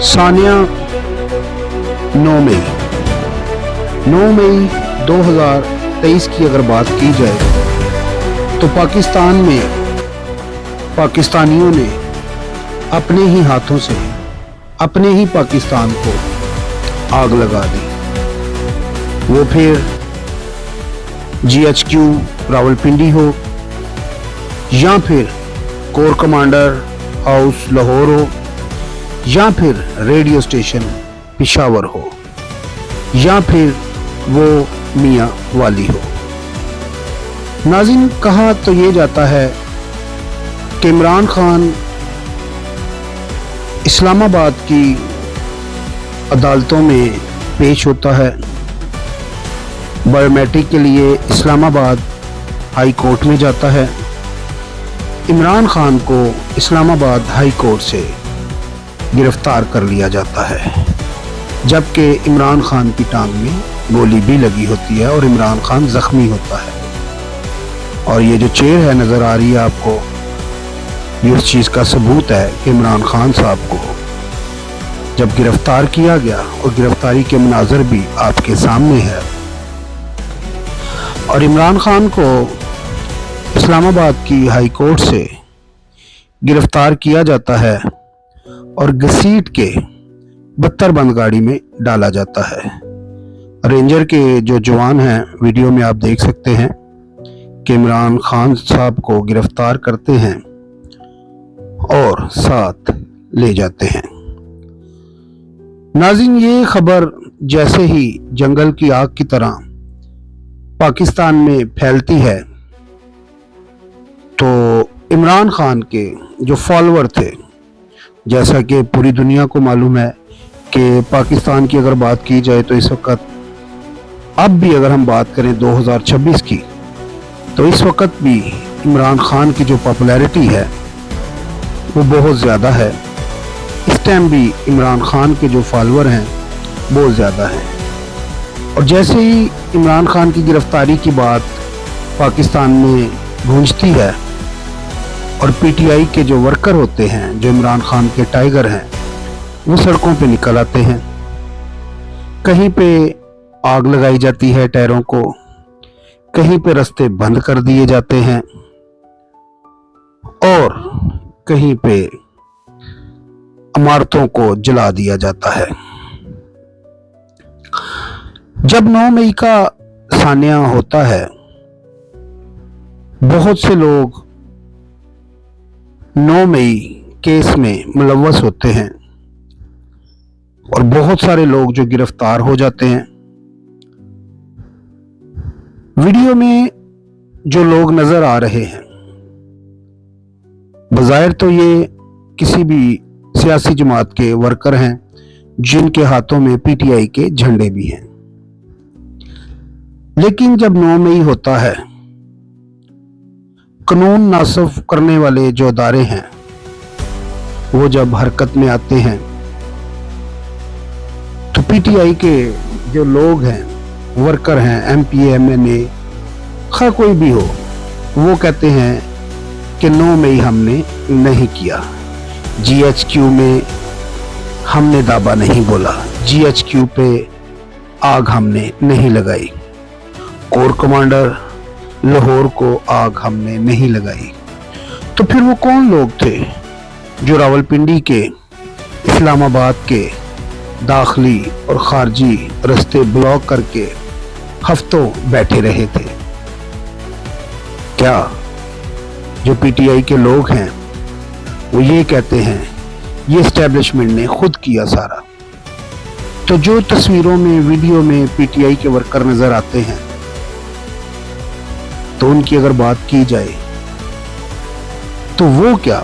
सानिया 9 मई 2023 की अगर बात की जाए तो पाकिस्तान में पाकिस्तानियों ने अपने ही हाथों से अपने ही पाकिस्तान को आग लगा दी। वो फिर GHQ रावलपिंडी हो या फिर कोर कमांडर हाउस लाहौर हो या फिर रेडियो स्टेशन पेशावर हो या फिर वो मियाँ वाली हो। नाज़रीन, कहा तो ये जाता है कि इमरान खान इस्लामाबाद की अदालतों में पेश होता है। बायोमेट्रिक के लिए इस्लामाबाद हाई कोर्ट में जाता है। इमरान खान को इस्लामाबाद हाई कोर्ट से गिरफ्तार कर लिया जाता है, जबकि इमरान खान की टांग में गोली भी लगी होती है और इमरान खान जख्मी होता है। और ये जो चेयर है नज़र आ रही है आपको, ये उस चीज़ का सबूत है कि इमरान खान साहब को जब गिरफ्तार किया गया, और गिरफ्तारी के मनाज़र भी आपके सामने है, और इमरान खान को इस्लामाबाद की हाई कोर्ट से गिरफ्तार किया जाता है और घसीट के 72 बंद गाड़ी में डाला जाता है। रेंजर के जो जवान हैं, वीडियो में आप देख सकते हैं कि इमरान खान साहब को गिरफ्तार करते हैं और साथ ले जाते हैं। नाज़रीन, ये खबर जैसे ही जंगल की आग की तरह पाकिस्तान में फैलती है तो इमरान खान के जो फॉलोअर थे, जैसा कि पूरी दुनिया को मालूम है कि पाकिस्तान की अगर बात की जाए तो इस वक्त, अब भी अगर हम बात करें 2026 की, तो इस वक्त भी इमरान खान की जो पॉपुलैरिटी है वो बहुत ज़्यादा है। इस टाइम भी इमरान खान के जो फॉलोअर हैं बहुत ज़्यादा हैं। और जैसे ही इमरान खान की गिरफ्तारी की बात पाकिस्तान में गूंजती है और PTI के जो वर्कर होते हैं, जो इमरान खान के टाइगर हैं, वो सड़कों पे निकल आते हैं। कहीं पे आग लगाई जाती है टायरों को, कहीं पे रास्ते बंद कर दिए जाते हैं और कहीं पे इमारतों को जला दिया जाता है। जब 9 मई का सानिया होता है, बहुत से लोग 9 मई केस में मुलव्वस होते हैं और बहुत सारे लोग जो गिरफ्तार हो जाते हैं। वीडियो में जो लोग नजर आ रहे हैं, बज़ाहिर तो ये किसी भी सियासी जमात के वर्कर हैं जिनके हाथों में PTI के झंडे भी हैं। लेकिन जब 9 मई होता है, कानून नासफ करने वाले जो अदारे हैं वो जब हरकत में आते हैं, तो PTI के जो लोग हैं, वर्कर हैं, MP MNA खा कोई भी हो, वो कहते हैं कि 9 मई हमने नहीं किया, GHQ में हमने दावा नहीं बोला, GHQ पे आग हमने नहीं लगाई, कोर कमांडर लाहौर को आग हमने नहीं लगाई। तो फिर वो कौन लोग थे जो रावलपिंडी के, इस्लामाबाद के दाखिली और खारजी रास्ते ब्लॉक करके हफ्तों बैठे रहे थे? क्या जो PTI के लोग हैं वो ये कहते हैं ये एस्टेब्लिशमेंट ने खुद किया सारा? तो जो तस्वीरों में, वीडियो में PTI के वर्कर नजर आते हैं, तो उनकी अगर बात की जाए तो वो क्या,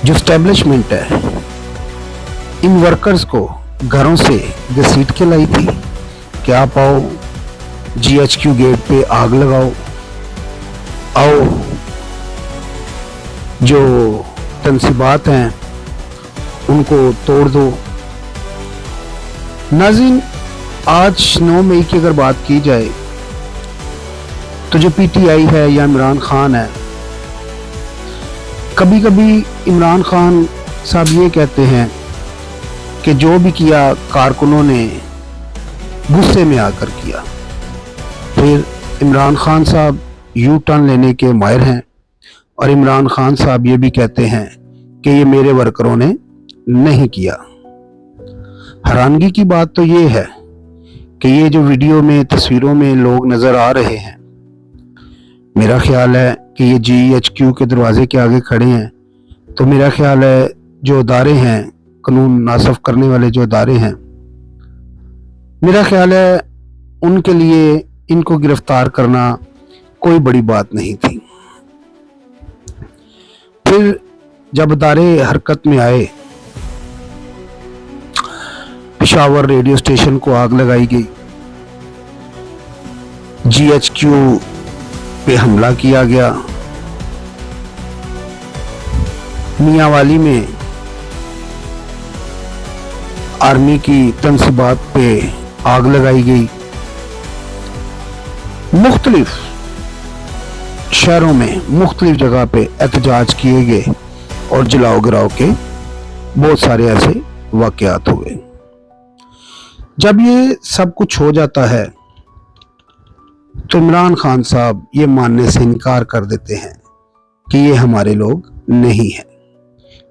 जो एस्टेब्लिशमेंट है इन वर्कर्स को घरों से घसीट के लाई थी कि आप आओ GHQ गेट पे आग लगाओ, आओ जो तंसीबात हैं उनको तोड़ दो। नाज़रीन, आज 9 मई की अगर बात की जाए तो जो PTI है या इमरान खान है, कभी कभी इमरान खान साहब ये कहते हैं कि जो भी किया कारकुनों ने गुस्से में आकर किया। फिर इमरान खान साहब यू टर्न लेने के माहिर हैं और इमरान खान साहब ये भी कहते हैं कि ये मेरे वर्करों ने नहीं किया। हैरानगी की बात तो ये है कि ये जो वीडियो में तस्वीरों में लोग नजर आ रहे हैं, मेरा ख्याल है कि ये GHQ के दरवाजे के आगे खड़े हैं, तो मेरा ख्याल है जो अदारे हैं, कानून नासफ करने वाले जो अदारे हैं, मेरा ख्याल है उनके लिए इनको गिरफ्तार करना कोई बड़ी बात नहीं थी। फिर जब अदारे हरकत में आए, पेशावर रेडियो स्टेशन को आग लगाई गई, GHQ पे हमला किया गया, मियांवाली में आर्मी की तंसीबात पे आग लगाई गई, मुख्तलिफ शहरों में मुख्तलिफ जगह पे एहतजाज किए गए और जलाओ गिराओ के बहुत सारे ऐसे वाकयात हुए। जब ये सब कुछ हो जाता है तो इमरान खान साहब ये मानने से इनकार कर देते हैं कि ये हमारे लोग नहीं हैं,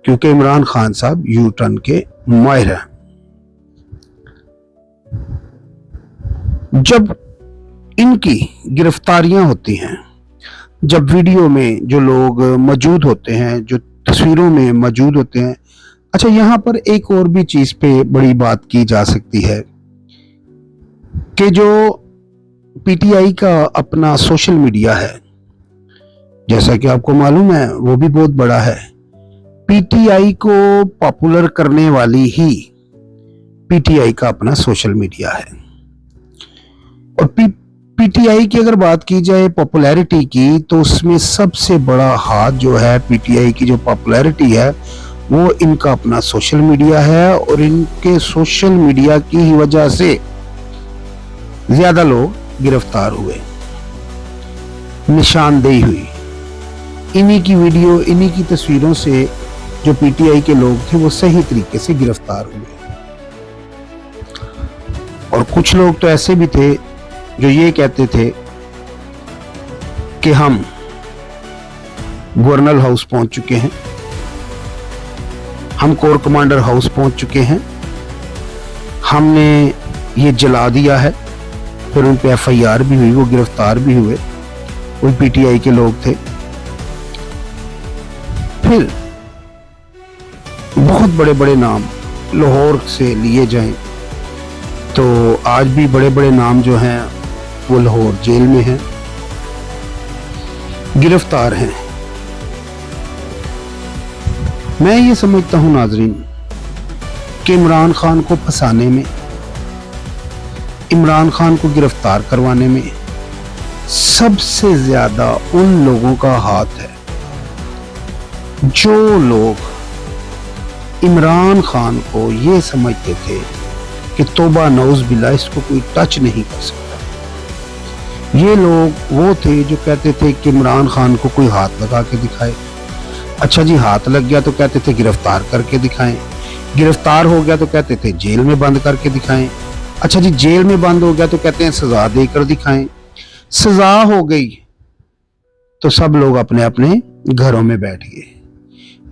क्योंकि इमरान खान साहब यू टर्न के माहिर हैं। जब इनकी गिरफ्तारियां होती हैं, जब वीडियो में जो लोग मौजूद होते हैं, जो तस्वीरों में मौजूद होते हैं, अच्छा यहाँ पर एक और भी चीज पे बड़ी बात की जा सकती है कि जो PTI का अपना सोशल मीडिया है, जैसा कि आपको मालूम है वो भी बहुत बड़ा है। PTI को पॉपुलर करने वाली ही PTI का अपना सोशल मीडिया है। और PTI की अगर बात की जाए पॉपुलैरिटी की, तो उसमें सबसे बड़ा हाथ जो है PTI की जो पॉपुलैरिटी है वो इनका अपना सोशल मीडिया है, और इनके सोशल मीडिया की ही वजह से ज्यादा लोग गिरफ्तार हुए, निशानदेही हुई। इन्हीं की वीडियो, इन्हीं की तस्वीरों से जो PTI के लोग थे वो सही तरीके से गिरफ्तार हुए। और कुछ लोग तो ऐसे भी थे जो ये कहते थे कि हम गवर्नर हाउस पहुंच चुके हैं, हम कोर कमांडर हाउस पहुंच चुके हैं, हमने ये जला दिया है। फिर उन पे FIR भी हुई, वो गिरफ्तार भी हुए, वो PTI के लोग थे। फिर बहुत बड़े बड़े नाम लाहौर से लिए जाएं तो आज भी बड़े बड़े नाम जो हैं वो लाहौर जेल में हैं, गिरफ्तार हैं। मैं ये समझता हूं नाजरीन कि इमरान खान को फंसाने में, इमरान खान को गिरफ्तार करवाने में सबसे ज्यादा उन लोगों का हाथ है जो लोग इमरान खान को ये समझते थे कि तौबा नौज बिल्लाह, इसको कोई टच नहीं कर सकता। ये लोग वो थे जो कहते थे कि इमरान खान को कोई हाथ लगा के दिखाए। अच्छा जी, हाथ लग गया तो कहते थे गिरफ्तार करके दिखाएं, गिरफ्तार हो गया तो कहते थे जेल में बंद करके दिखाएं। अच्छा जी, जेल में बंद हो गया तो कहते हैं सजा देकर दिखाएं। सजा हो गई तो सब लोग अपने अपने घरों में बैठ गए।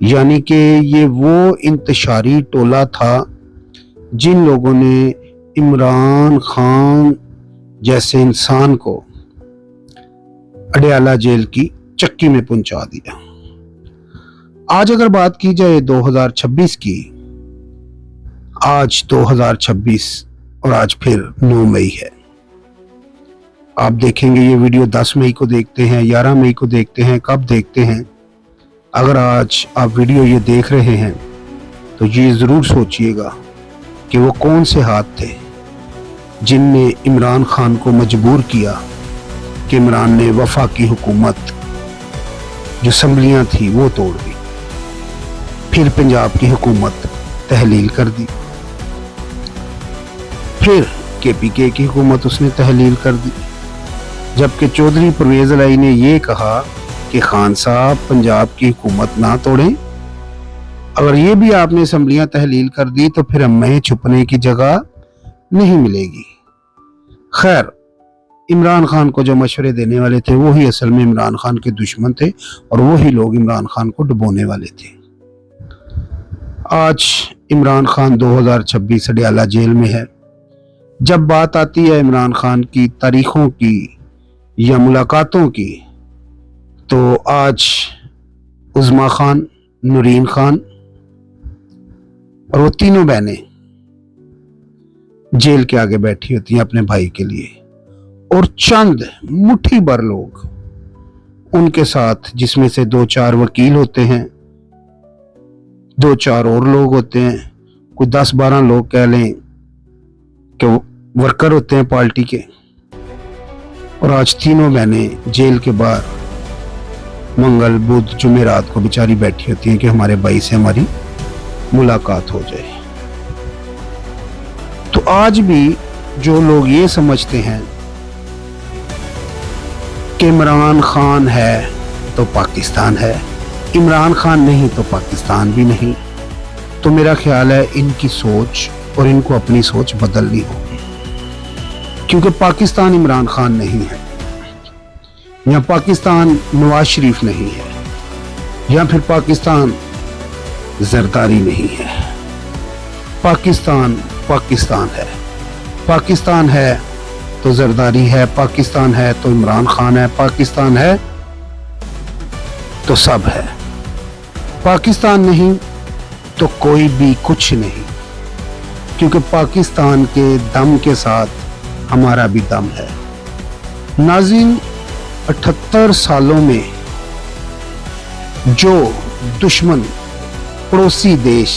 यानी कि ये वो इंतशारी टोला था जिन लोगों ने इमरान खान जैसे इंसान को अडयाला जेल की चक्की में पहुंचा दिया। आज अगर बात की जाए 2026 की, आज 2026 और आज फिर 9 मई है। आप देखेंगे ये वीडियो 10 मई को देखते हैं, 11 मई को देखते हैं, कब देखते हैं। अगर आज आप वीडियो ये देख रहे हैं तो ये जरूर सोचिएगा कि वो कौन से हाथ थे जिनने इमरान खान को मजबूर किया कि इमरान ने वफाकी हुकूमत जो असम्बलियां थी वो तोड़ दी, फिर पंजाब की हुकूमत तहलील कर दी, फिर KPK की हुकूमत उसने तहलील कर दी, जबकि चौधरी परवेज इलाही ने यह कहा कि खान साहब पंजाब की हुकूमत ना तोड़ें, अगर ये भी आपने असम्बलियां तहलील कर दी तो फिर हमें छुपने की जगह नहीं मिलेगी। खैर, इमरान खान को जो मशवरे देने वाले थे वही असल में इमरान खान के दुश्मन थे और वही लोग इमरान खान को डुबोने वाले थे। आज इमरान खान 2026 अडयाला जेल में है। जब बात आती है इमरान खान की तारीखों की या मुलाकातों की, तो आज उज़मा खान, नूरीन खान और वो तीनों बहनें जेल के आगे बैठी होती हैं अपने भाई के लिए, और चंद मुट्ठी भर लोग उनके साथ, जिसमें से 2-4 वकील होते हैं, 2-4 और लोग होते हैं, कोई 10-12 लोग कह लें कि वर्कर होते हैं पार्टी के। और आज तीनों बहनें जेल के बाहर मंगल, बुध, जुमेरात को बेचारी बैठी होती हैं कि हमारे भाई से हमारी मुलाकात हो जाए। तो आज भी जो लोग ये समझते हैं कि इमरान खान है तो पाकिस्तान है, इमरान खान नहीं तो पाकिस्तान भी नहीं, तो मेरा ख्याल है इनकी सोच और इनको अपनी सोच बदलनी होगी। क्योंकि पाकिस्तान इमरान खान नहीं है, या पाकिस्तान नवाज शरीफ नहीं है, या फिर पाकिस्तान जरदारी नहीं है। पाकिस्तान पाकिस्तान है। पाकिस्तान है तो जरदारी है, पाकिस्तान है तो इमरान खान है, पाकिस्तान है तो सब है। पाकिस्तान नहीं तो कोई भी कुछ नहीं, क्योंकि पाकिस्तान के दम के साथ हमारा भी दम है। नाज़रीन, 78 सालों में जो दुश्मन पड़ोसी देश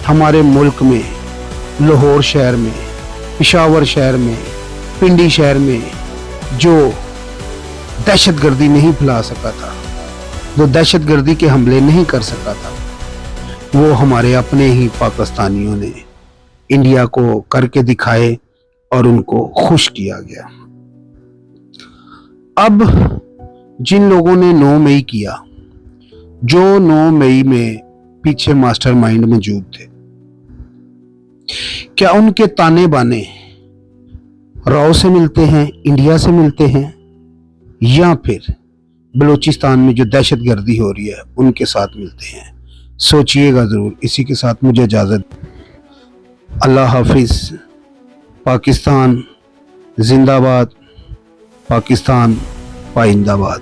हमारे मुल्क में, लाहौर शहर में, पेशावर शहर में, पिंडी शहर में जो दहशतगर्दी नहीं फैला सका था, जो दहशतगर्दी के हमले नहीं कर सका था, वो हमारे अपने ही पाकिस्तानियों ने इंडिया को करके दिखाए और उनको खुश किया गया। अब जिन लोगों ने 9 मई किया, जो 9 मई में पीछे मास्टरमाइंड मौजूद थे, क्या उनके ताने बाने राव से मिलते हैं, इंडिया से मिलते हैं, या फिर बलूचिस्तान में जो दहशतगर्दी हो रही है उनके साथ मिलते हैं? सोचिएगा जरूर। इसी के साथ मुझे इजाजत। अल्लाह हाफिज। पाकिस्तान जिंदाबाद, पाकिस्तान पाइंदाबाद।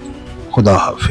खुदा हाफिज।